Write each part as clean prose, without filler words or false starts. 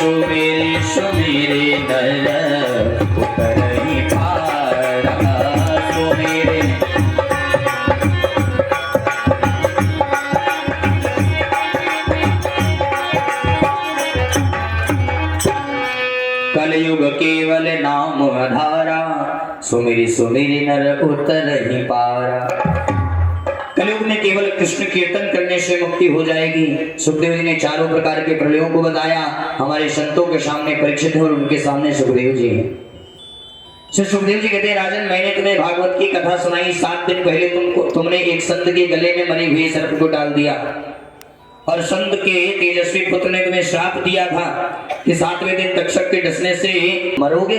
सुमेरे सुमेरे नर उतर ही पारा सुमेरे। कलयुग केवल नाम आधारा सुमेरी सुमेरी नर उतर ही पारा। कलयुग में केवल कृष्ण कीर्तन करने से मुक्ति हो जाएगी। सुखदेव जी ने चारों प्रकार के प्रलयों को बताया। हमारे संतों के सामने परीक्षित और उनके सामने सुखदेव जी हैं। श्री सुखदेव जी कहते हैं, राजन मैंने तुम्हें भागवत की कथा सुनाई। 7 दिन पहले तुमने एक संत के गले में मरे हुए सर्प को डाल दिया और संत के तेजस्वी पुत्र ने तुम्हें श्राप दिया था कि 7वें दिन तक्षक के डसने से मरोगे।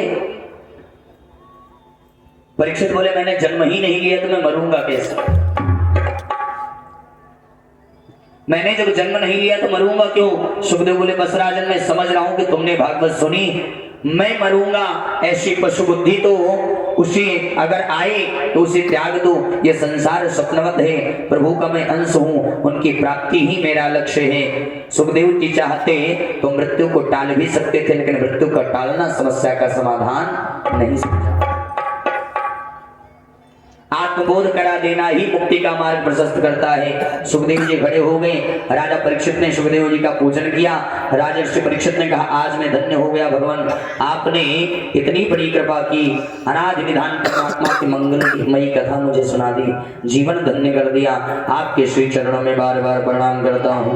परीक्षित बोले, मैंने जन्म ही नहीं लिया तो मैं मरूंगा कैसे? मैंने जब जन्म नहीं लिया तो मरूंगा क्यों? सुखदेव बोले, बस राजन मैं समझ रहा हूं कि तुमने भागवत सुनी, मैं मरूंगा ऐसी पशु बुद्धि तो उसे अगर आए तो उसे त्याग दो। ये संसार स्वप्नवत है, प्रभु का मैं अंश हूं, उनकी प्राप्ति ही मेरा लक्ष्य है। सुखदेव जी चाहते तो मृत्यु को टाल भी सकते थे, लेकिन मृत्यु का टालना समस्या का समाधान नहीं समझा। आत्मबोध करा देना ही मुक्ति का मार्ग प्रशस्त करता है। सुखदेव जी खड़े हो गए। राजा परीक्षित ने सुखदेव जी का पूजन किया। राजर्षि परीक्षित ने कहा, आज मैं धन्य हो गया भगवान, आपने इतनी बड़ी कृपा की, अनादि विधान परमात्मा की मंगलमयी कथा मुझे सुना दी, जीवन धन्य कर दिया। आपके श्री चरणों में बार बार प्रणाम करता हूँ।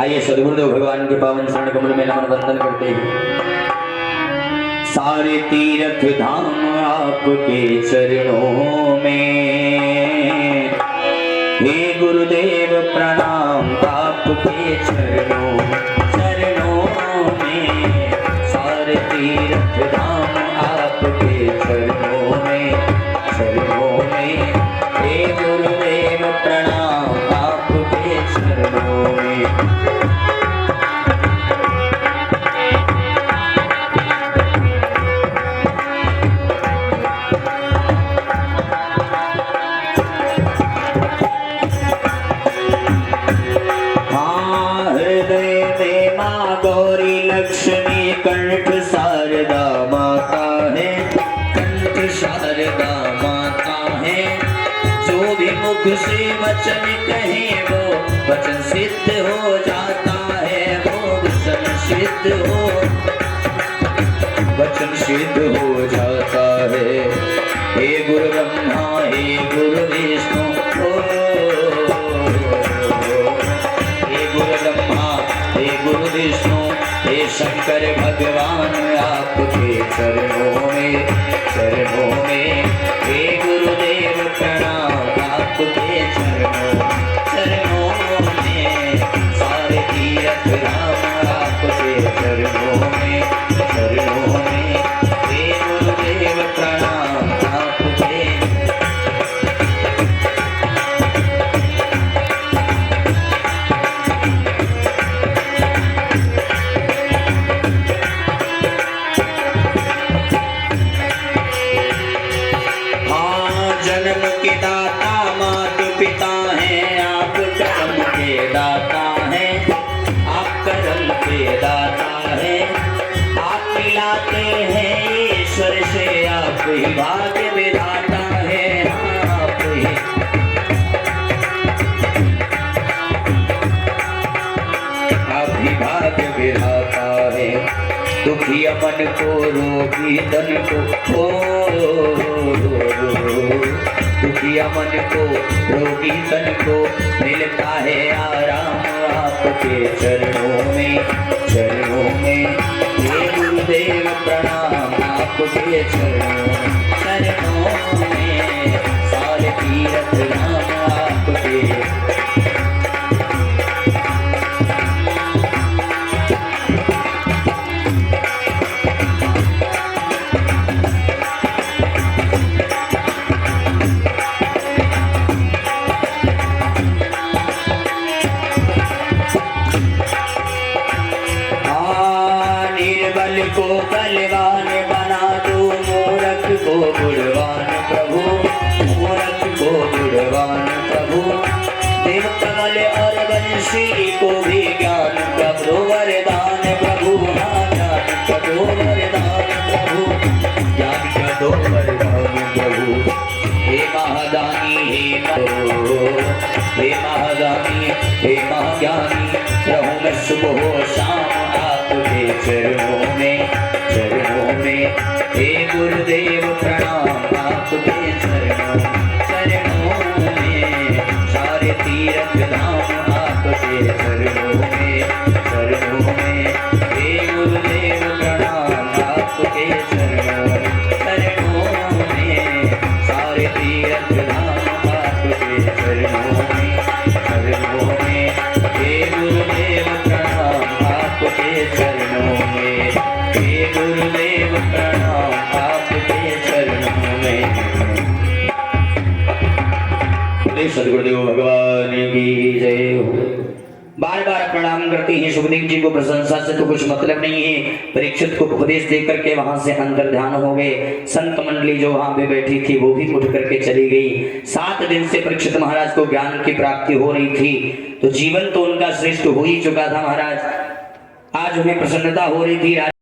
आइए सद्गुरुदेव भगवान के पावन चरण कमल में नमन वंदन करते हैं। सारे तीर्थ धाम आपके चरणों में, हे गुरुदेव प्रणाम आपके चरणों में। सारे तीर्थ धाम आपके चरणों में, हे गुरुदेव प्रणाम आपके चरणों में। लक्ष्मी कंठ शारदा माता है, कंठ शारदा माता है। जो भी मुख से वचन कहे वो वचन सिद्ध हो जाता है, वो वचन सिद्ध हो जाता है। हे गुरु ब्रह्मा हे गुरु विष्णु, हे गुरु ब्रह्मा हे गुरु विष्णु, हे शंकर भगवान आपके चरणों में, हे गुरुदेव प्रणाम आपके चरणों में। सारे तीर्थ धाम आपके चरणों में, हे गुरुदेव प्रणाम आपके। जन्म के दाता माता पिता हैं, आप कर्म के दाता हैं, आप कर्म के दाता हैं। आप मिलाते हैं ईश्वर से, आप ही भाग्य विधाता हैं, आप ही भाग्य विधाता है। दुखी मन को रोगी तन को, दुखिया मन को रोगी तन को मिलता है आराम आपके चरणों में। हे गुरुदेव प्रणाम आपके चरणों में। सारे तीर्थ धाम आपके। को बलवान बना दो, मूर्ख को गुणवान प्रभु, मूर्ख को गुणवान प्रभु। देव कमल और बंशी को भी ज्ञान प्रभु। सुबह शाम आपके चरणों में हे गुरुदेव प्रणाम आपके चरणों में सारे तीर्थ धाम आपके चरणों में हे गुरुदेव प्रणाम आपके चरणों में सारे तीर्थ धाम आपके चरणों में हे गुरुदेव प्रणाम आपके चरणों में हे गुरुदेव प्रणाम आपके चरणों में। सदगुरुदेव भगवान की जय हो। बार बार प्रणाम करते हैं सुखदेव जी को। प्रशंसा से तो कुछ मतलब नहीं है। परीक्षित को उपदेश देकर के वहां से अंतर ध्यान हो गए। संत मंडली जो वहां पे बैठी थी वो भी उठ करके चली गई। 7 दिन से परीक्षित महाराज को ज्ञान की प्राप्ति हो रही थी, तो जीवन तो उनका श्रेष्ठ हो ही चुका था महाराज। आज उन्हें प्रसन्नता हो रही थी।